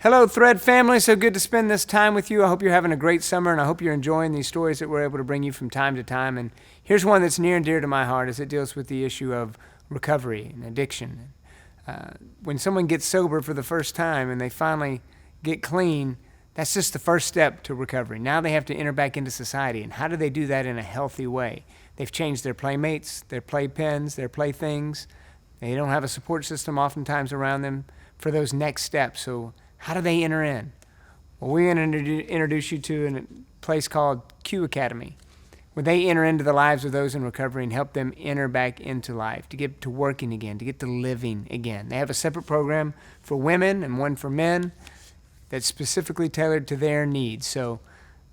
Hello, Thread family. So good to spend this time with you. I hope you're having a great summer, and I hope you're enjoying these stories that we're able to bring you from time to time. And here's one that's near and dear to my heart as it deals with the issue of recovery and addiction. When someone gets sober for the first time and they finally get clean, that's just the first step to recovery. Now they have to enter back into society. And how do they do that in a healthy way? They've changed their playmates, their playpens, their playthings. They don't have a support system oftentimes around them for those next steps. So how do they enter in? Well, we're going to introduce you to a place called Kew Academy, where they enter into the lives of those in recovery and help them enter back into life, to get to working again, to get to living again. They have a separate program for women and one for men that's specifically tailored to their needs. So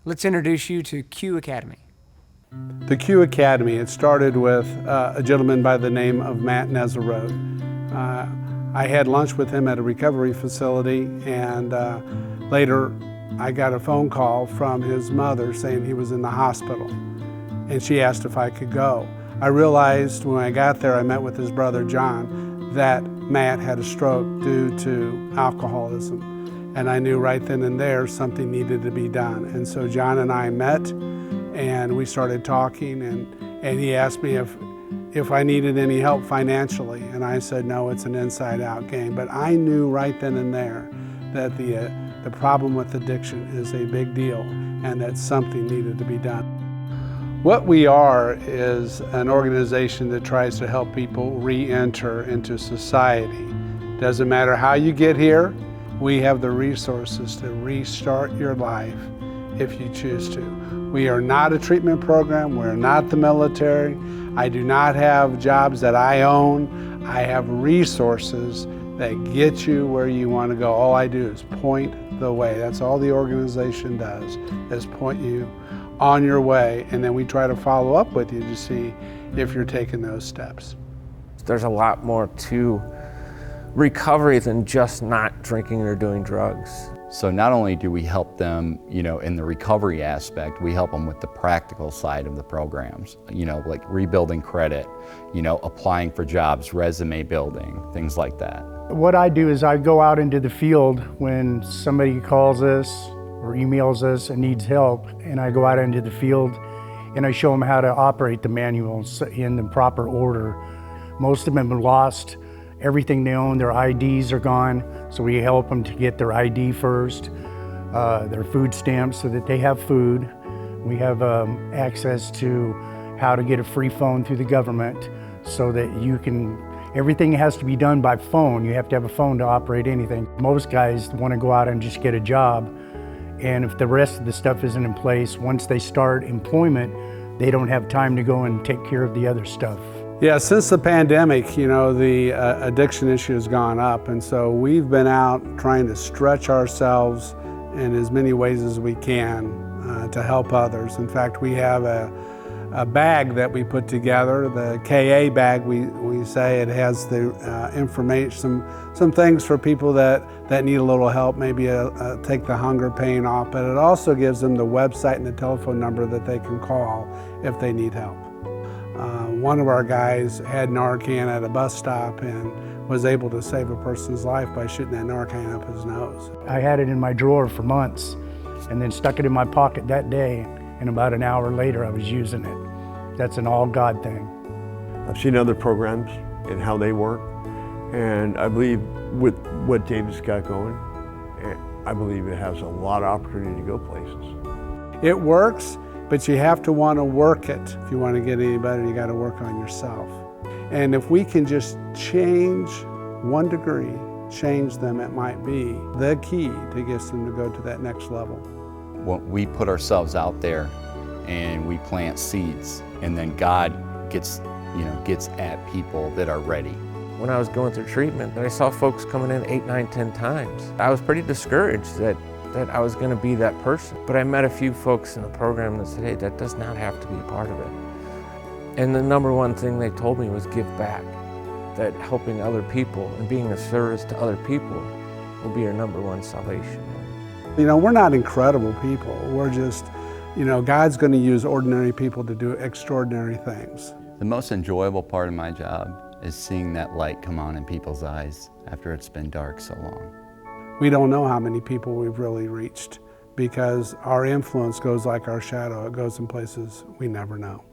let's introduce you to Kew Academy. The Kew Academy, it started with a gentleman by the name of Matt Nezarode. I had lunch with him at a recovery facility, and later I got a phone call from his mother saying he was in the hospital, and she asked if I could go. I realized when I got there, I met with his brother John, that Matt had a stroke due to alcoholism, and I knew right then and there something needed to be done. And so John and I met, and we started talking, and he asked me if I needed any help financially, and I said, no, it's an inside-out game. But I knew right then and there that the problem with addiction is a big deal and that something needed to be done. What we are is an organization that tries to help people re-enter into society. Doesn't matter how you get here, we have the resources to restart your life if you choose to. We are not a treatment program, we're not the military. I do not have jobs that I own. I have resources that get you where you want to go. All I do is point the way. That's all the organization does, is point you on your way, and then we try to follow up with you to see if you're taking those steps. There's a lot more to recovery than just not drinking or doing drugs. So not only do we help them, in the recovery aspect, we help them with the practical side of the programs, like rebuilding credit, applying for jobs, resume building, things like that. What I do is I go out into the field when somebody calls us or emails us and needs help, and I go out into the field and I show them how to operate the manuals in the proper order. Most of them have lost everything they own. Their IDs are gone, so we help them to get their ID first, their food stamps so that they have food. We have access to how to get a free phone through the government so that everything has to be done by phone. You have to have a phone to operate anything. Most guys want to go out and just get a job, and if the rest of the stuff isn't in place, once they start employment, they don't have time to go and take care of the other stuff. Yeah, since the pandemic, the addiction issue has gone up, and so we've been out trying to stretch ourselves in as many ways as we can to help others. In fact, we have a bag that we put together, the KA bag. We say it has the information, some things for people that need a little help, maybe take the hunger pain off, but it also gives them the website and the telephone number that they can call if they need help. One of our guys had Narcan at a bus stop and was able to save a person's life by shooting that Narcan up his nose. I had it in my drawer for months and then stuck it in my pocket that day, and about an hour later I was using it. That's an all God thing. I've seen other programs and how they work, and I believe with what David's got going, I believe it has a lot of opportunity to go places. It works, but you have to want to work it. If you want to get any better, you got to work on yourself. And if we can just change 1 degree, change them, it might be the key to get them to go to that next level. When we put ourselves out there and we plant seeds, and then God gets at people that are ready. When I was going through treatment, I saw folks coming in 8, 9, 10 times. I was pretty discouraged that I was going to be that person. But I met a few folks in the program that said, hey, that does not have to be a part of it. And the number one thing they told me was give back. That helping other people and being of service to other people will be your number one salvation. We're not incredible people. We're just, God's going to use ordinary people to do extraordinary things. The most enjoyable part of my job is seeing that light come on in people's eyes after it's been dark so long. we don't know how many people we've really reached because our influence goes like our shadow. It goes in places we never know.